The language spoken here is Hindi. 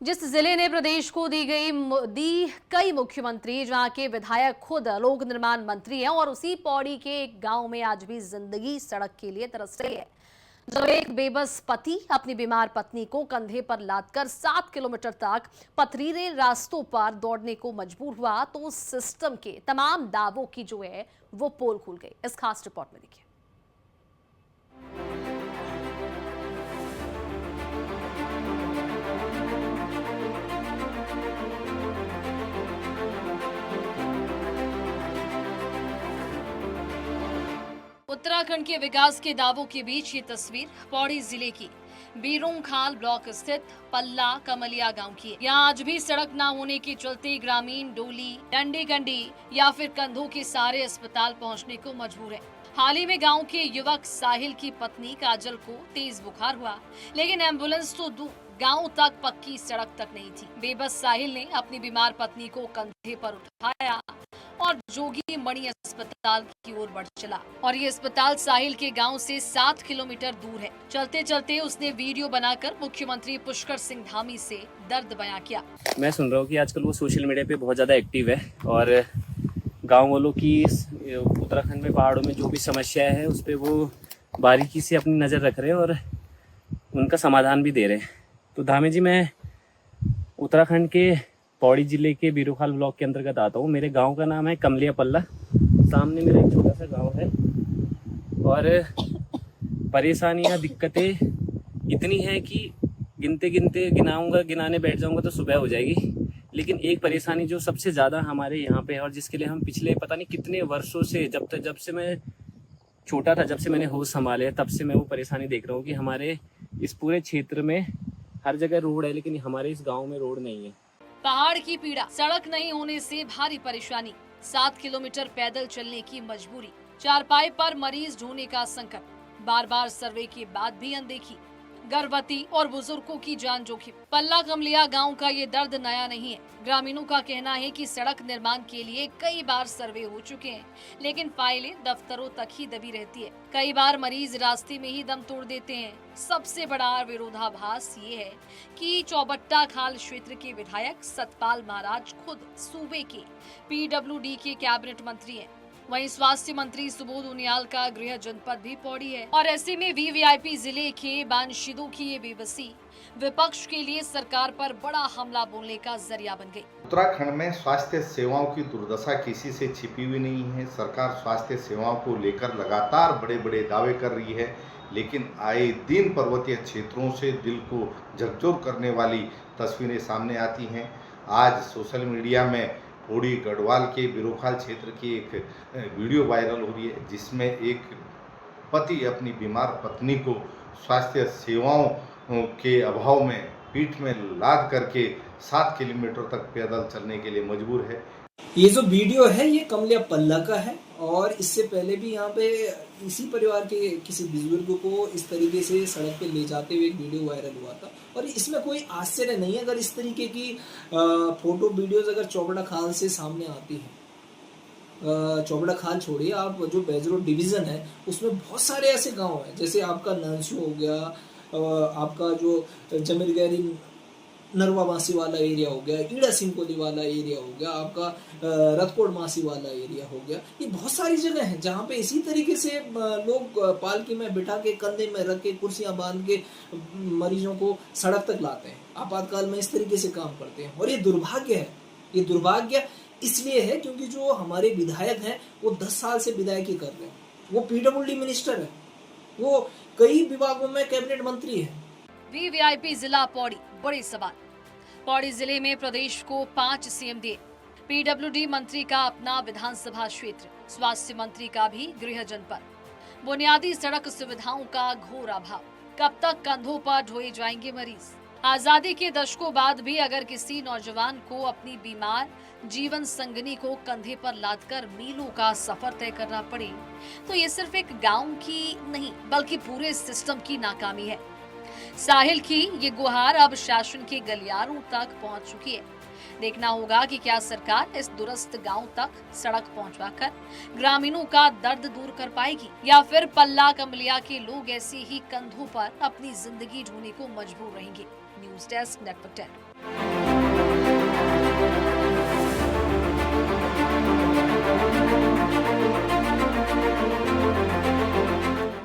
जिस जिले ने प्रदेश को दी कई मुख्यमंत्री, जहां के विधायक खुद लोक निर्माण मंत्री हैं, और उसी पौड़ी के एक गांव में आज भी जिंदगी सड़क के लिए तरस रही है। जब एक बेबस पति अपनी बीमार पत्नी को कंधे पर लादकर 7 किलोमीटर तक पथरीले रास्तों पर दौड़ने को मजबूर हुआ, तो सिस्टम के तमाम दावों की जो है वो पोल खुल गई। इस खास रिपोर्ट में देखिए। उत्तराखंड के विकास के दावों के बीच ये तस्वीर पौड़ी जिले की बीरोंखाल ब्लॉक स्थित पल्ला कमलिया गांव की है। यहाँ आज भी सड़क न होने के चलते ग्रामीण डोली, डंडी गंडी या फिर कंधों के सहारे अस्पताल पहुंचने को मजबूर है। हाल ही में गांव के युवक साहिल की पत्नी काजल को तेज बुखार हुआ, लेकिन एम्बुलेंस तो दूर, गांव तक पक्की सड़क तक नहीं थी। बेबस साहिल ने अपनी बीमार पत्नी को कंधे पर उठाया और जोगी मणि अस्पताल की ओर बढ़ चला। और ये अस्पताल साहिल के गांव से 7 किलोमीटर दूर है। चलते चलते उसने वीडियो बनाकर मुख्यमंत्री पुष्कर सिंह धामी से दर्द बयां किया। मैं सुन रहा हूँ कि आजकल वो सोशल मीडिया पे बहुत ज़्यादा एक्टिव है और गांव वालों की उत्तराखंड में पहाड़ों में जो भी समस्या है उस पर वो बारीकी से अपनी नज़र रख रहे हैं और उनका समाधान भी दे रहे हैं। तो धामी जी, मैं उत्तराखंड के पौड़ी जिले के बीरोखाल ब्लॉक के अंतर्गत आता हूँ। मेरे गांव का नाम है कमलिया पल्ला। सामने मेरा एक छोटा सा गांव है और परेशानियाँ, दिक्कतें इतनी हैं कि गिनते गिनते गिनाने बैठ जाऊंगा तो सुबह हो जाएगी। लेकिन एक परेशानी जो सबसे ज़्यादा हमारे यहाँ पे है और जिसके लिए हम पिछले पता नहीं कितने वर्षों से, जब से मैं छोटा था, जब से मैंने होश संभाले तब से मैं वो परेशानी देख रहा हूँ कि हमारे इस पूरे क्षेत्र में हर जगह रोड है, लेकिन हमारे इस गाँव में रोड नहीं है। पहाड़ की पीड़ा, सड़क नहीं होने से भारी परेशानी, 7 किलोमीटर पैदल चलने की मजबूरी, चारपाई पर मरीज ढूंढने का संकट, बार बार सर्वे के बाद भी अनदेखी, गर्भवती और बुजुर्गों की जान जोखिम। पल्ला कमलिया गांव का ये दर्द नया नहीं है। ग्रामीणों का कहना है कि सड़क निर्माण के लिए कई बार सर्वे हो चुके हैं, लेकिन फाइलें दफ्तरों तक ही दबी रहती है। कई बार मरीज रास्ते में ही दम तोड़ देते हैं। सबसे बड़ा विरोधाभास ये है कि चौबट्टा खाल क्षेत्र के विधायक सतपाल महाराज खुद सूबे के PWD के कैबिनेट मंत्री हैं। वहीं स्वास्थ्य मंत्री सुबोध उनियाल का गृह जनपद भी पौड़ी है। और ऐसे में VVIP जिले के बानशिदों की ये बेबसी विपक्ष के लिए सरकार पर बड़ा हमला बोलने का जरिया बन गई। उत्तराखंड में स्वास्थ्य सेवाओं की दुर्दशा किसी से छिपी हुई नहीं है। सरकार स्वास्थ्य सेवाओं को लेकर लगातार बड़े बड़े दावे कर रही है, लेकिन आए दिन पर्वतीय क्षेत्रों से दिल को झकझोर करने वाली तस्वीरें सामने आती हैं। आज सोशल मीडिया में पौड़ी गढ़वाल के बीरोखाल क्षेत्र की एक वीडियो वायरल हो रही है, जिसमें एक पति अपनी बीमार पत्नी को स्वास्थ्य सेवाओं के अभाव में पीठ में लाद करके 7 किलोमीटर तक पैदल चलने के लिए मजबूर है। ये जो वीडियो है ये कमलिया पल्ला का है और इससे पहले भी यहाँ पे इसी परिवार के किसी बुजुर्ग को इस तरीके से सड़क पे ले जाते हुए एक वीडियो वायरल हुआ था। और इसमें कोई आश्चर्य नहीं है अगर इस तरीके की फोटो वीडियोस अगर चौबड़ा खाल से सामने आती है। चौबड़ा खाल छोड़िए, आप जो बेजरो डिवीजन है उसमें बहुत सारे ऐसे गाँव हैं, जैसे आपका नंसू हो गया, आपका जो जमीर गैरी नरवा मासी वाला एरिया हो गया, ईड़ा सिंकोली वाला एरिया हो गया, आपका रतकोट मासी वाला एरिया हो गया। ये बहुत सारी जगह हैं जहाँ पे इसी तरीके से लोग पालकी में बिठा के, कंधे में रख के, कुर्सियाँ बांध के मरीजों को सड़क तक लाते हैं। आपातकाल में इस तरीके से काम करते हैं और ये दुर्भाग्य है। ये दुर्भाग्य इसलिए है क्योंकि जो हमारे विधायक हैं वो 10 साल से विधायकी कर रहे हैं। वो PWD मिनिस्टर है, वो कई विभागों में कैबिनेट मंत्री है। VVIP जिला पौड़ी, बड़े सवाल। पौड़ी जिले में प्रदेश को 5 CM दिए, PWD मंत्री का अपना विधानसभा क्षेत्र, स्वास्थ्य मंत्री का भी गृह जनपद, बुनियादी सड़क सुविधाओं का घोर अभाव। कब तक कंधों पर ढोए जाएंगे मरीज? आजादी के दशकों बाद भी अगर किसी नौजवान को अपनी बीमार जीवन संगनी को कंधे पर लादकर मीलों का सफर तय करना पड़े, तो ये सिर्फ एक गांव की नहीं बल्कि पूरे सिस्टम की नाकामी है। साहिल की ये गुहार अब शासन के गलियारों तक पहुंच चुकी है। देखना होगा कि क्या सरकार इस दुरस्त गांव तक सड़क पहुंचवाकर ग्रामीणों का दर्द दूर कर पाएगी, या फिर पल्ला कमलिया के लोग ऐसे ही कंधों पर अपनी जिंदगी ढूंढने को मजबूर रहेंगे। News desk network 10।